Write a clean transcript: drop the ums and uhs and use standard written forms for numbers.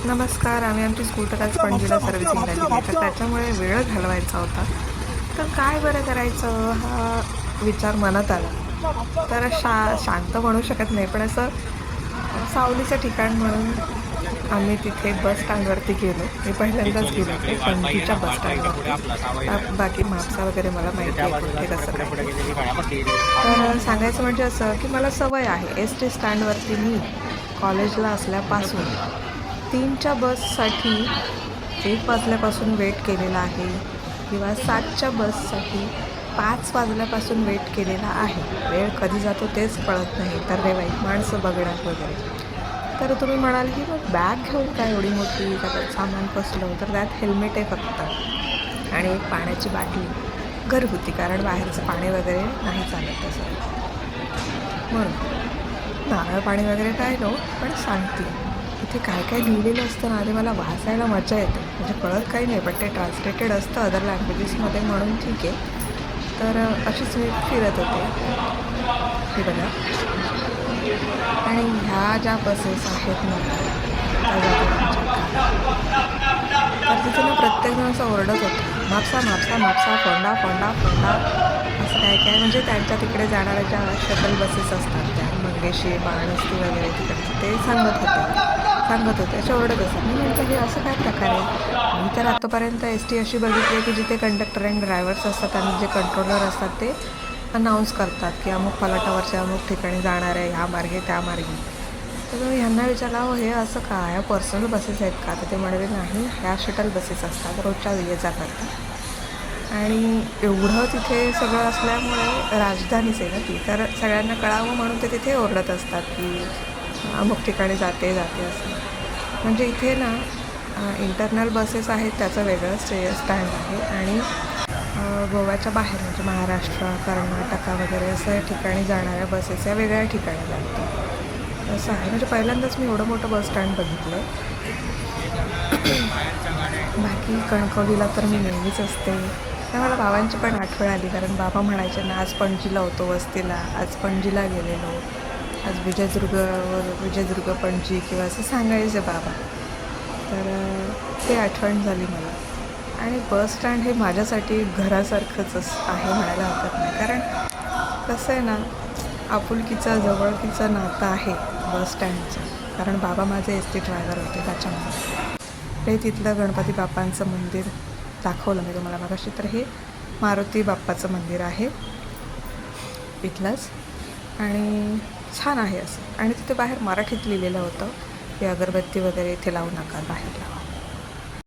नमस्कार. आम्ही आमची स्कूटर आज पणजीला सर्व्हिसिंगला दिली, तर त्याच्यामुळे वेळ घालवायचा होता. तर काय बरं करायचं हा विचार मनात आला. तर शांत म्हणू शकत नाही, पण असं सावलीचं ठिकाण म्हणून आम्ही तिथे बस स्टँडवरती गेलो. मी पहिल्यांदाच गेलो होते पणजीच्या बस स्टँडवरती. बाकी म्हापसा वगैरे मला माहिती आहे कुठे कसं काय. तर सांगायचं म्हणजे असं की मला सवय आहे एस टी स्टँडवरती मी कॉलेजला असल्यापासून 3च्या बससाठी 1 वाजल्यापासून वेट केलेला आहे किंवा 7च्या बससाठी 5 वाजल्यापासून वेट केलेला आहे. वेळ कधी जातो तेच कळत नाही. तर रे वाईट माणसं बघणार वगैरे. तर तुम्ही म्हणाल की मग बॅग घेऊन काय एवढी मोठी त्याच्यात सामान कसलं, तर त्यात हेल्मेट आहे फक्त आणि एक पाण्याची बाटली घरगुती, कारण बाहेरचं पाणी वगैरे नाही चालत तसं म्हणून. नारळ पाणी वगैरे काय नो, पण सांगते इथे काय काय लिहिलेलं असतं ना, ते मला वाचायला मजा येते. म्हणजे कळत काही नाही, पण ते ट्रान्सलेटेड असतं अदर लँग्वेजेसमध्ये म्हणून ठीक आहे. तर अशीच मी फिरत होते हे बघा. आणि ह्या ज्या बसेस आहेत ना त्या तर तिथे ना प्रत्येकजण असं ओरडत होतं, म्हापसा म्हापसा म्हापसा, फोंडा फोंडा फोंडा, असं काय काय. म्हणजे त्यांच्या तिकडे जाणाऱ्या ज्या शटल बसेस असतात त्या मंगेशी बाणस्ती वगैरे तिकडचे ते सांगत होते असे ओरडत असतात. मी म्हटलं हे असं काय प्रकार आहे. मी तर आत्तापर्यंत एस टी अशी बघितली की जिथे कंडक्टर अँड ड्रायव्हर्स असतात आणि जे कंट्रोलर असतात ते अनाऊन्स करतात की अमुक फलाटावरच्या अमुक ठिकाणी जाणार आहे, ह्या मार्गे त्या मार्गे. तर ह्यांना विचारला हो हे असं का, ह्या पर्सनल बसेस आहेत का? तर ते म्हणाले नाही, ह्या शटल बसेस असतात रोजच्या ये जा करतात. आणि एवढं तिथे सगळं असल्यामुळे राजधानीच आहे ना ती, तर सगळ्यांना कळावं म्हणून ते तिथे ओरडत असतात की अमुक ठिकाणी जाते असं. म्हणजे इथे ना इंटरनल बसेस आहेत त्याचं वेगळं स्टँड आहे आणि गोव्याच्या बाहेर म्हणजे महाराष्ट्र कर्नाटका वगैरे असं ठिकाणी जाणाऱ्या बसेस या वेगळ्या ठिकाणी जातात असं आहे. म्हणजे पहिल्यांदाच मी एवढं मोठं बस स्टँड बघितलं. बाकी कणकवलीला तर मी नेहमीच असते. तर मला बाबांची पण आठवण आली, कारण बाबा म्हणायचे ना आज पणजीला होतो वस्तीला, आज पणजीला गेलेलो, आज विजयदुर्ग पणजी किंवा असं सांगायचं बाबा. तर ते आठवण झाली मला. आणि बस स्टँड हे माझ्यासाठी घरासारखंच आहे म्हणायला हरकत नाही, कारण कसं आहे ना आपुलकीचं जवळकीचं नातं आहे बस स्टँडचं. कारण बाबा माझे एस टी ड्रायव्हर होते त्याच्यामुळे. हे तिथलं गणपती बाप्पांचं मंदिर दाखवलं मी तुम्हाला मगाशी. तर हे मारुती बाप्पाचं मंदिर आहे इथलंच आणि छान आहे असं. आणि तिथे बाहेर मराठीत लिहिलेलं होतं की अगरबत्ती वगैरे इथे लावू नका, बाहेर लावा.